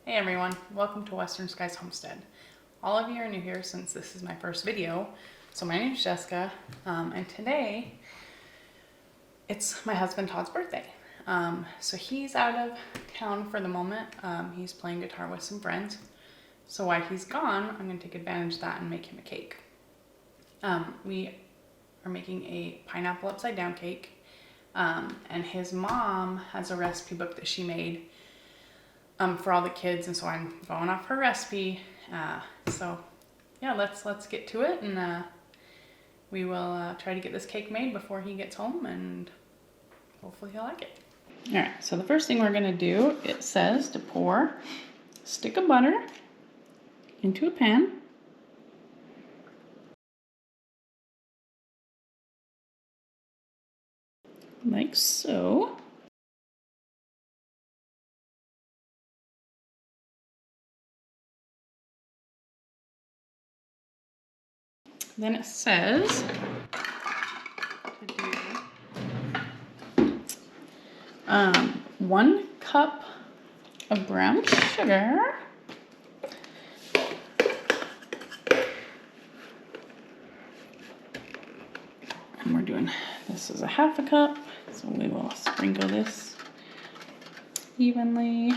Hey everyone, welcome to Western Skies Homestead. All of you are new here since this is my first video. So my name is Jessica, and today it's my husband Todd's birthday. So he's out of town for the moment. He's playing guitar with some friends. So while he's gone, I'm going to take advantage of that and make him a cake. We are making a pineapple upside down cake, and his mom has a recipe book that she made for all the kids, and so I'm going off her recipe. So yeah, let's get to it, and we will try to get this cake made before he gets home, and hopefully he'll like it. All right, so the first thing we're gonna do, it says to pour a stick of butter into a pan. Like so. Then it says to do 1 cup of brown sugar, and we're doing, this is a 1/2 cup, so we will sprinkle this evenly.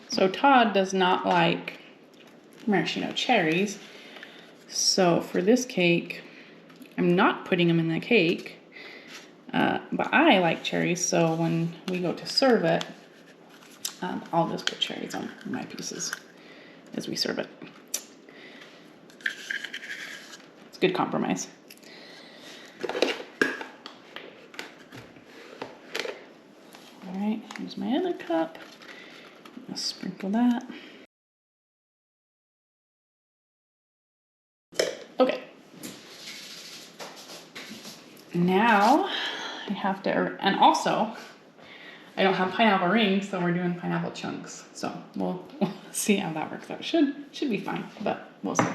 So Todd does not like maraschino cherries, so for this cake, I'm not putting them in the cake, but I like cherries, so when we go to serve it, I'll just put cherries on my pieces as we serve it. It's a good compromise. All right, here's my other cup. I'll sprinkle that. Okay. Now I have to, and also I don't have pineapple rings, so we're doing pineapple chunks. So we'll see how that works out. Should be fine, but we'll see.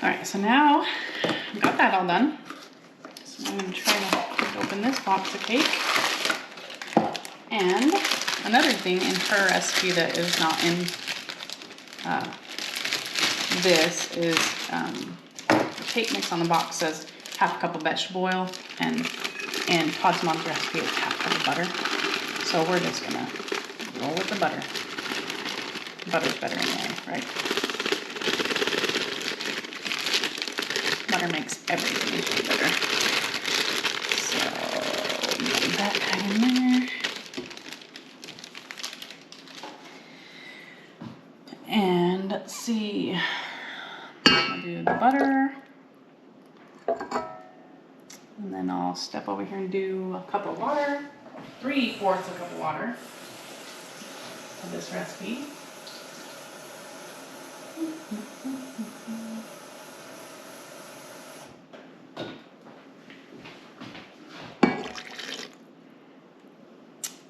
All right, so now I've got that all done. So I'm gonna try to open this box of cake. And another thing in her recipe that is not in this is the cake mix on the box says 1/2 cup of vegetable oil, and in Todd's mom's recipe it's 1/2 cup of butter. So we're just gonna roll with the butter. Butter's better anyway, right? Butter makes everything taste better. So get that kind in there. And let's see, I'll do the butter, and then I'll step over here and do a cup of water, 3/4 a cup of water of this recipe.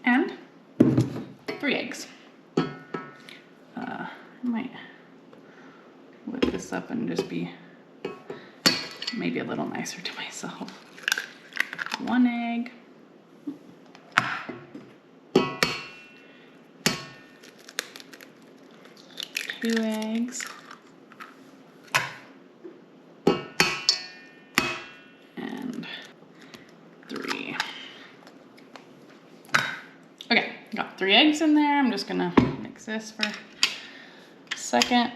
And 3 eggs. I might whip this up and just be maybe a little nicer to myself. 1 egg. 2 eggs. And 3. Okay, got 3 eggs in there. I'm just gonna mix this for a second.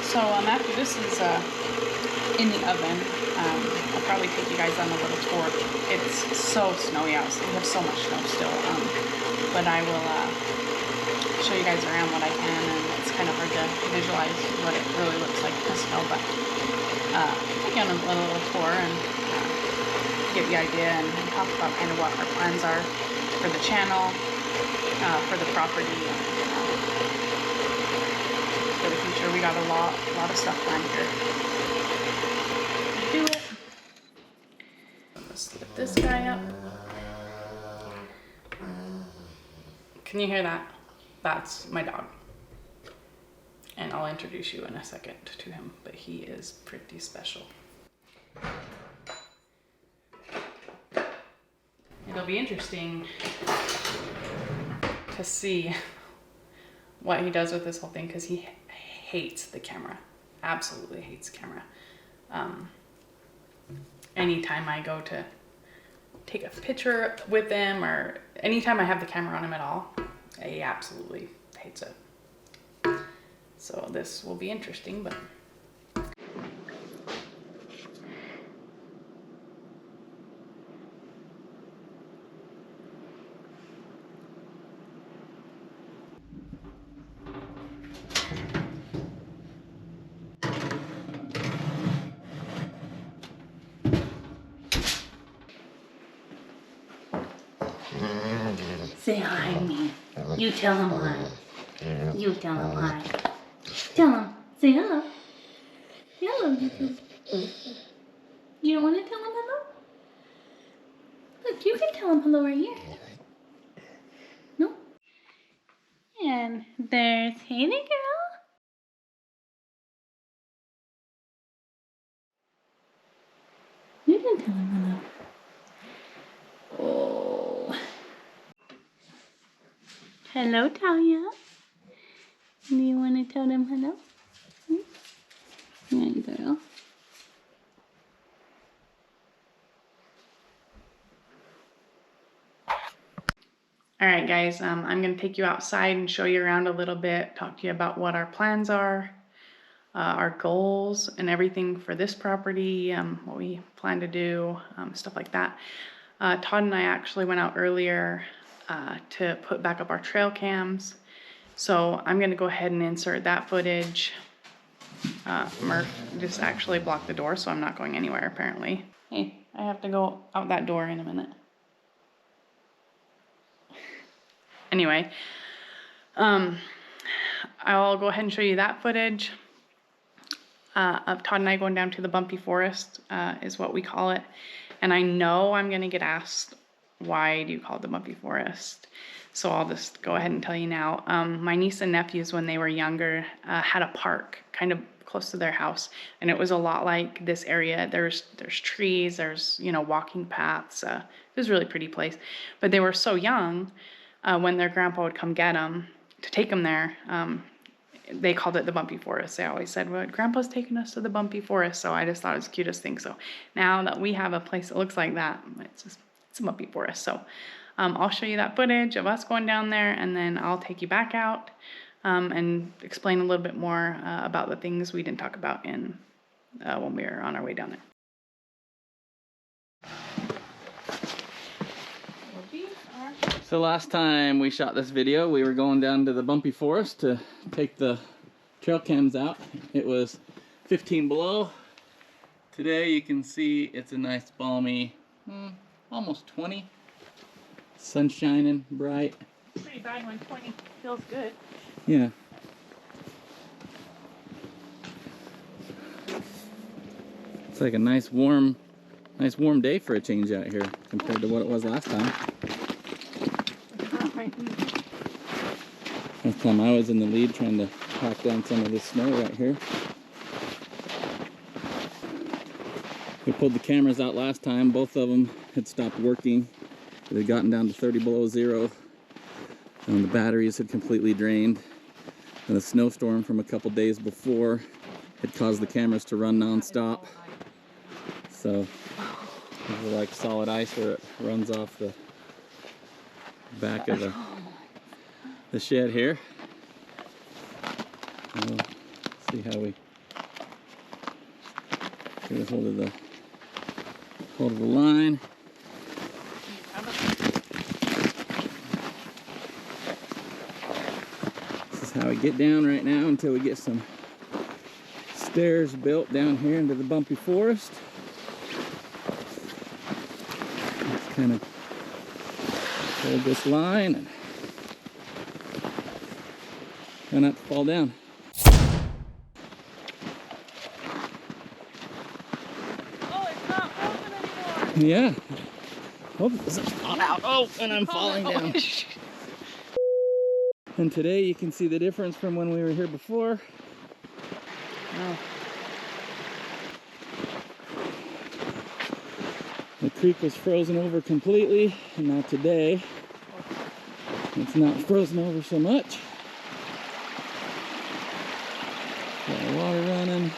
So after this is in the oven, I'll probably take you guys on a little tour. It's so snowy out, so we have so much snow still, but I will show you guys around what I can, and it's kind of hard to visualize what it really looks like in the snow, but take you on a little tour and get the idea and talk about kind of what our plans are for the channel, for the property, for the future. We got a lot of stuff planned here. Can you hear that? That's my dog. And I'll introduce you in a second to him, but he is pretty special. It'll be interesting to see what he does with this whole thing, because he hates the camera. Absolutely hates the camera. Anytime I go to take a picture with him, or anytime I have the camera on him at all, he absolutely hates it. So this will be interesting, but say hi, me. You tell him hi. You tell him hi. Tell him. Say hello. Hello, Nicholas. You don't want to tell him hello? Look, you can tell him hello right here. No? And there's Haley girl. You can tell him hello. Oh. Hello, Talia. Do you want to tell them hello? Yeah, girl. all right, guys, I'm gonna take you outside and show you around a little bit, talk to you about what our plans are, our goals and everything for this property, what we plan to do, stuff like that. Todd and I actually went out earlier to put back up our trail cams. So I'm gonna go ahead and insert that footage. Murph just actually blocked the door, so I'm not going anywhere apparently. Hey, I have to go out that door in a minute. Anyway, I'll go ahead and show you that footage of Todd and I going down to the bumpy forest, is what we call it. And I know I'm gonna get asked, why do you call it the bumpy forest? So I'll just go ahead and tell you now. My niece and nephews, when they were younger, had a park kind of close to their house, and it was a lot like this area. There's trees, there's, you know, walking paths. It was a really pretty place. But they were so young, when their grandpa would come get them to take them there, they called it the bumpy forest. They always said, well, grandpa's taking us to the bumpy forest. So I just thought it was the cutest thing. So now that we have a place that looks like that, it's a bumpy forest. So I'll show you that footage of us going down there, and then I'll take you back out and explain a little bit more about the things we didn't talk about in when we were on our way down there. So last time we shot this video, we were going down to the bumpy forest to take the trail cams out. It was 15 below. Today you can see it's a nice balmy, almost 20. Sun shining bright. Pretty bad when 20 feels good. Yeah. It's like a nice warm day for a change out here compared to what it was last time. Last time I was in the lead trying to pack down some of this snow right here. We pulled the cameras out last time. Both of them had stopped working. It had gotten down to 30 below zero, and the batteries had completely drained. And the snowstorm from a couple days before had caused the cameras to run non-stop. So these are like solid ice where it runs off the back of the shed here. And we'll see how we get a hold of the line. This is how we get down right now until we get some stairs built down here into the bumpy forest. Let's kind of hold this line and try not to fall down. Oh, it's not moving anymore. Yeah. Hope it doesn't fall out. Oh, and I'm falling down. And today you can see the difference from when we were here before. Oh. The creek was frozen over completely, and now today it's not frozen over so much. Got water running.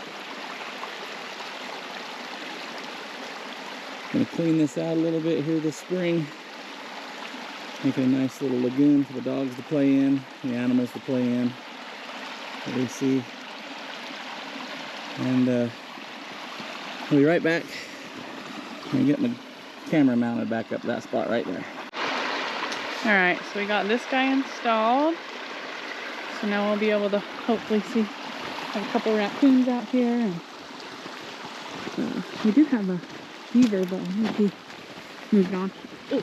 Gonna clean this out a little bit here this spring. Make it a nice little lagoon for the dogs to play in, the animals to play in. That we see. And I'll be right back. I'm getting the camera mounted back up that spot right there. All right, so we got this guy installed. So now we'll be able to hopefully see, have a couple raccoons out here. And, we did have a beaver, but I think he moved on. Ooh.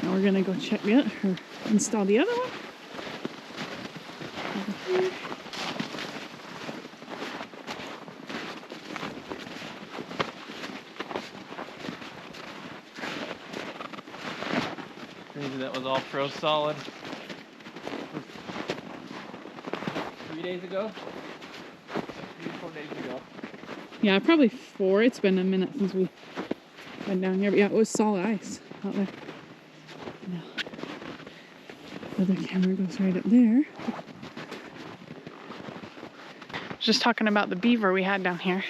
Now we're gonna go check it or install the other one. Over here. Crazy that was all froze solid 3 days ago? 3 or 4 days ago. Yeah, probably 4. It's been a minute since we went down here, but yeah, it was solid ice out there. Now, the other camera goes right up there. Just talking about the beaver we had down here.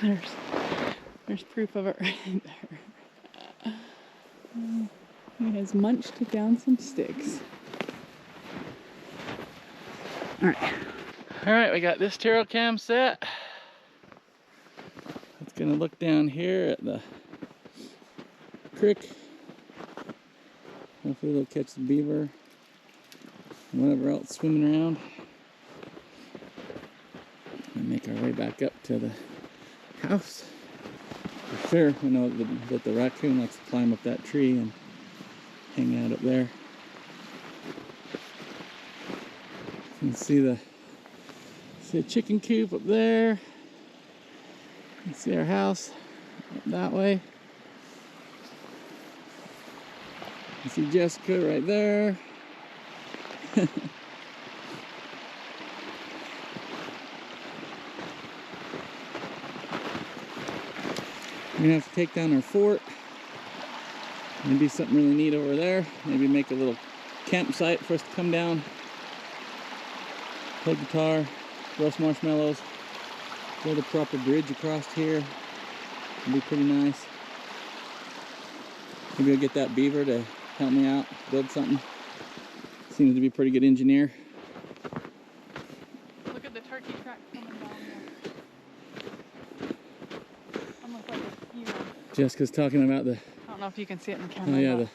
There's proof of it right there. He has munched down some sticks. All right, we got this tarot cam set. It's gonna look down here at the creek. Hopefully they'll catch the beaver and whatever else swimming around. And make our way back up to the house. For sure, we know that the raccoon likes to climb up that tree and hang out up there. You can see the chicken coop up there. You can see our house up that way. You see Jessica right there. We're gonna have to take down our fort. Maybe something really neat over there. Maybe make a little campsite for us to come down, play guitar, roast marshmallows, build a proper bridge across here. It'd be pretty nice. Maybe I'll get that beaver to help me out, build something. Seems to be a pretty good engineer. look at the turkey track coming down there. Almost like a ski run. Jessica's talking about the, I don't know if you can see it in the camera. oh yeah, but the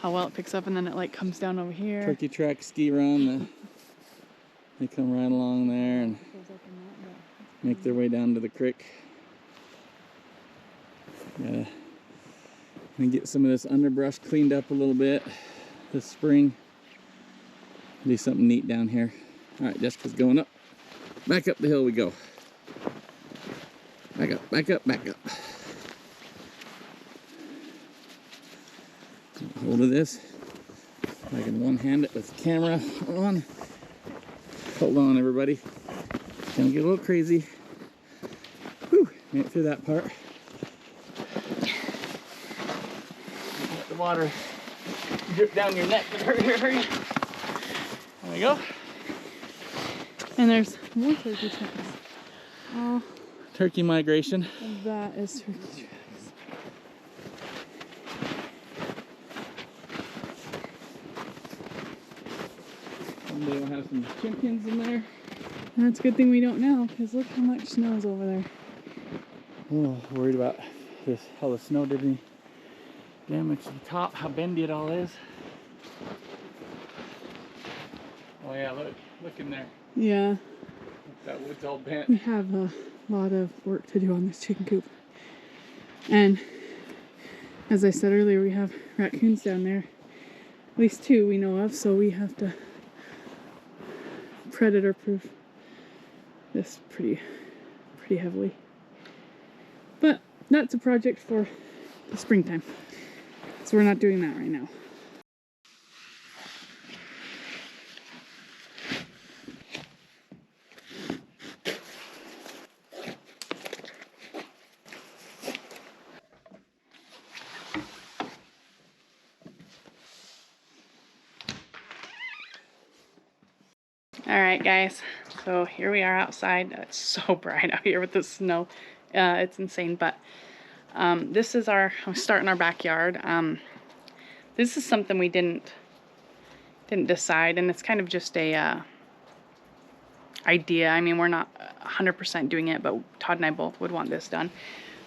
how well it picks up, and then it like comes down over here. turkey track ski run. They come right along there and make their way down to the creek. Gotta get some of this underbrush cleaned up a little bit this spring. Do something neat down here. All right, Jessica's going up. Back up the hill we go. Back up, back up, back up. Get hold of this. I can one-hand it with the camera on. Hold on, everybody. Gonna get a little crazy. Whew, made it through that part. Let the water drip down your neck. Hurry. There we go. And there's more turkey tracks. Oh, Turkey migration. and that is turkey tracks. Someday we'll have some chimpkins in there. That's a good thing we don't know, because look how much snow's over there. Oh, worried about this, how the snow did any damage to the top, how bendy it all is. Oh yeah, look in there. Yeah, That wood's all bent. we have a lot of work to do on this chicken coop. And as I said earlier, we have raccoons down there. At least 2 we know of, so we have to predator proof this pretty heavily. But that's a project for the springtime. So we're not doing that right now. All right, guys. So here we are outside. It's so bright out here with the snow. It's insane. But this is our. I'm starting our backyard. This is something we didn't decide, and it's kind of just a idea. I mean, we're not 100% doing it, but Todd and I both would want this done.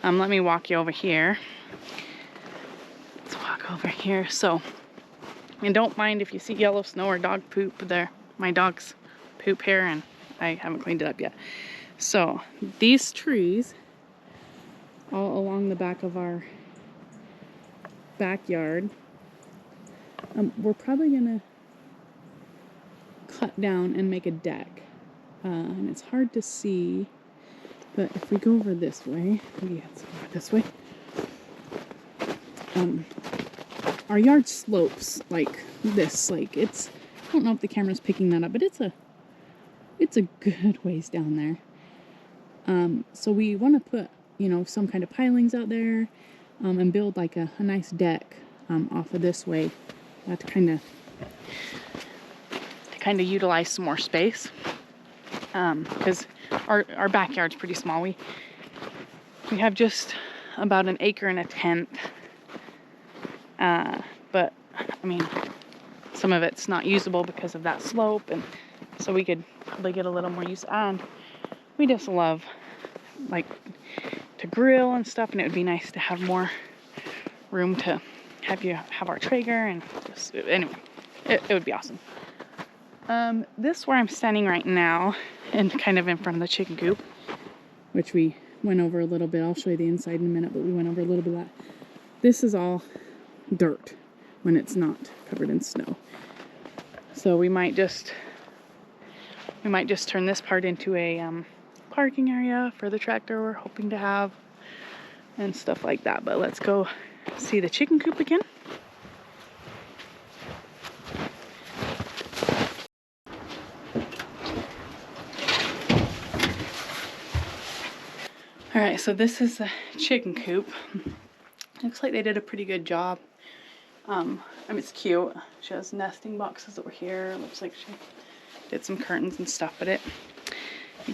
Let me walk you over here. Let's walk over here. So, and don't mind if you see yellow snow or dog poop there. My dog's poop here, and I haven't cleaned it up yet. So these trees all along the back of our backyard, we're probably gonna cut down and make a deck. And it's hard to see, but if we go over this way, maybe let's go over this way. Our yard slopes like this, like it's, I don't know if the camera's picking that up, but it's a good ways down there. So we want to put, you know, some kind of pilings out there, and build like a nice deck, off of this way, to kind of utilize some more space. Because our backyard's pretty small. We have just about an acre and a tenth. But I mean, some of it's not usable because of that slope, and so we could probably get a little more use. And we just love like to grill and stuff, and it would be nice to have more room to have our Traeger, and just, anyway, it would be awesome. This where I'm standing right now, and kind of in front of the chicken coop, which we went over a little bit. I'll show you the inside in a minute, but we went over a little bit of that. This is all dirt when it's not covered in snow. So we might just turn this part into a parking area for the tractor we're hoping to have, and stuff like that. But let's go see the chicken coop again. All right, so this is the chicken coop. Looks like they did a pretty good job. I mean, it's cute. She has nesting boxes over here. Looks like she did some curtains and stuff, but it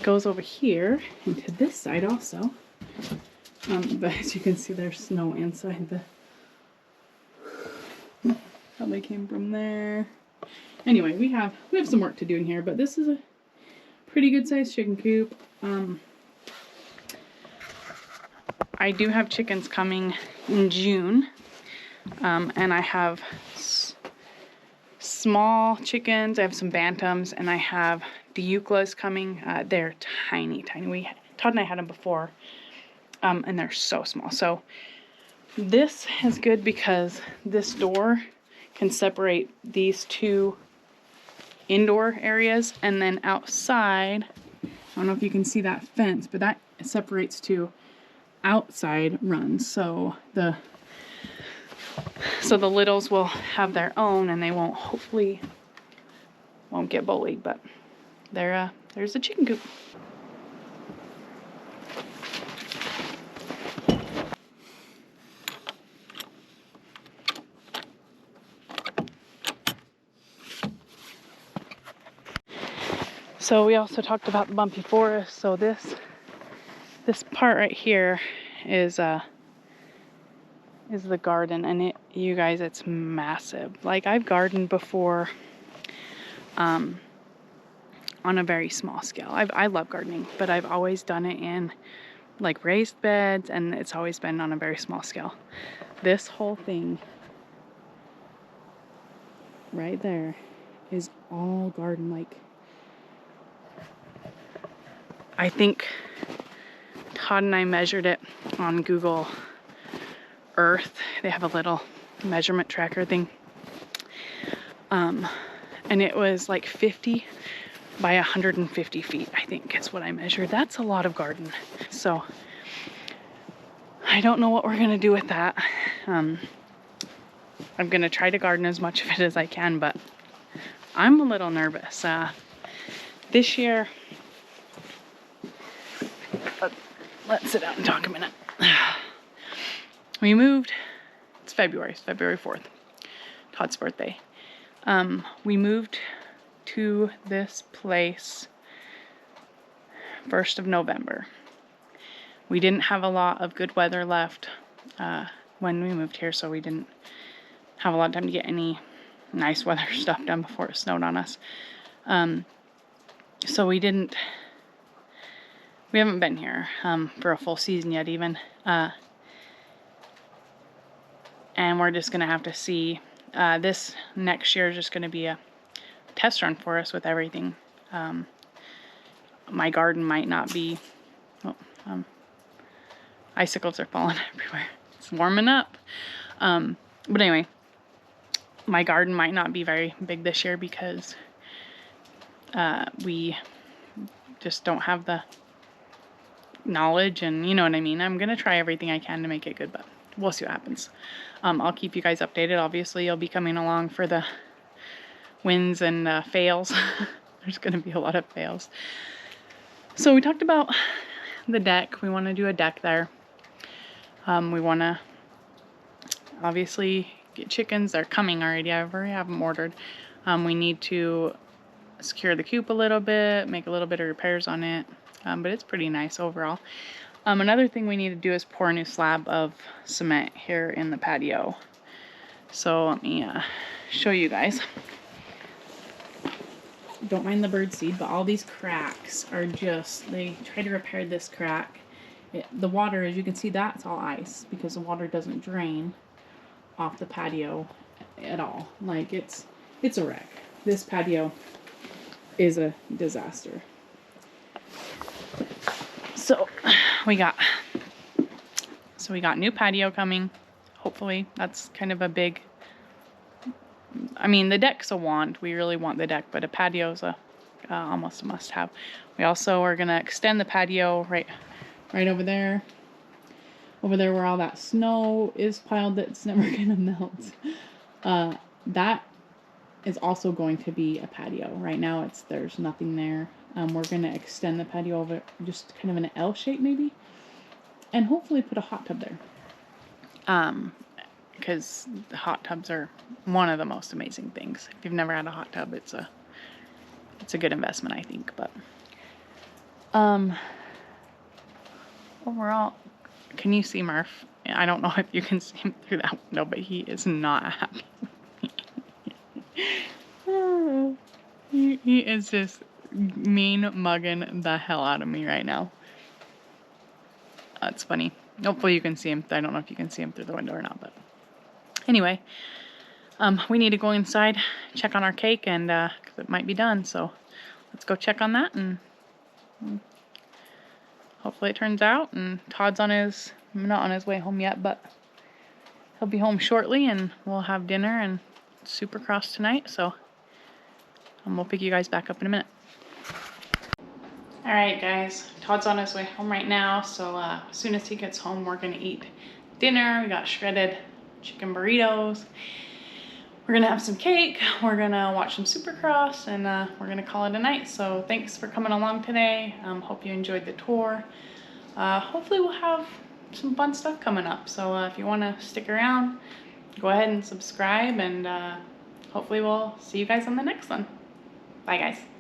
goes over here into this side also. But as you can see, there's snow inside the. Probably came from there. Anyway, we have some work to do in here, but this is a pretty good sized chicken coop. I do have chickens coming in June, and I have small chickens. I have some bantams, and I have Diuklas coming. They're tiny. Todd and I had them before, and they're so small. So this is good because this door can separate these two indoor areas, and then outside, I don't know if you can see that fence, but that separates two outside runs. So the littles will have their own, and they hopefully won't get bullied. But there's the chicken coop. So we also talked about the bumpy forest. So this part right here is the garden, and you guys, it's massive. Like, I've gardened before on a very small scale. I love gardening, but I've always done it in like raised beds, and it's always been on a very small scale. This whole thing right there is all garden. Like, I think Todd and I measured it on Google Earth. They have a little measurement tracker thing. And it was like 50 by 150 feet, I think is what I measured. That's a lot of garden. So I don't know what we're gonna do with that. I'm gonna try to garden as much of it as I can, but I'm a little nervous. This year, let's sit down and talk a minute. We moved, it's February 4th, Todd's birthday. We moved to this place 1st of November. We didn't have a lot of good weather left when we moved here, so we didn't have a lot of time to get any nice weather stuff done before it snowed on us. So we haven't been here for a full season yet even. And we're just gonna have to see. This next year is just gonna be a test run for us with everything. My garden might not be, icicles are falling everywhere. It's warming up. But anyway, my garden might not be very big this year because we just don't have the knowledge, and you know what I mean. I'm gonna try everything I can to make it good, but we'll see what happens. I'll keep you guys updated. Obviously, you'll be coming along for the wins and fails. There's gonna be a lot of fails. So we talked about the deck. We want to do a deck there. We want to obviously get chickens. They're coming already. I already have them ordered. We need to secure the coop a little bit, make a little bit of repairs on it, but it's pretty nice overall. Another thing we need to do is pour a new slab of cement here in the patio. So let me show you guys. Don't mind the bird seed, but all these cracks are just, they try to repair this crack. The water, as you can see, that's all ice because the water doesn't drain off the patio at all. Like it's a wreck. This patio is a disaster. So we got new patio coming. Hopefully that's kind of a big, I mean, the deck's a want. We really want the deck, but a patio's almost a must-have. We also are gonna extend the patio right over there where all that snow is piled that's never gonna melt. That is also going to be a patio. Right now there's nothing there. We're gonna extend the patio over just kind of in an L shape maybe, and hopefully put a hot tub there. Because the hot tubs are one of the most amazing things. If you've never had a hot tub, it's a good investment, I think. But overall, can you see Murph? I don't know if you can see him through that window, but he is not happy with me. He is just mean mugging the hell out of me right now. That's funny. Hopefully you can see him. I don't know if you can see him through the window or not, but anyway, we need to go inside, check on our cake, and 'cause it might be done, so let's go check on that, and hopefully it turns out. And Todd's not on his way home yet, but he'll be home shortly, and we'll have dinner and Supercross tonight, so we'll pick you guys back up in a minute. Alright guys, Todd's on his way home right now, so as soon as he gets home we're gonna eat dinner. We got shredded chicken burritos. We're gonna have some cake, we're gonna watch some Supercross, and we're gonna call it a night. So thanks for coming along today. Hope you enjoyed the tour. Hopefully we'll have some fun stuff coming up. So if you wanna stick around, go ahead and subscribe, and hopefully we'll see you guys on the next one. Bye guys.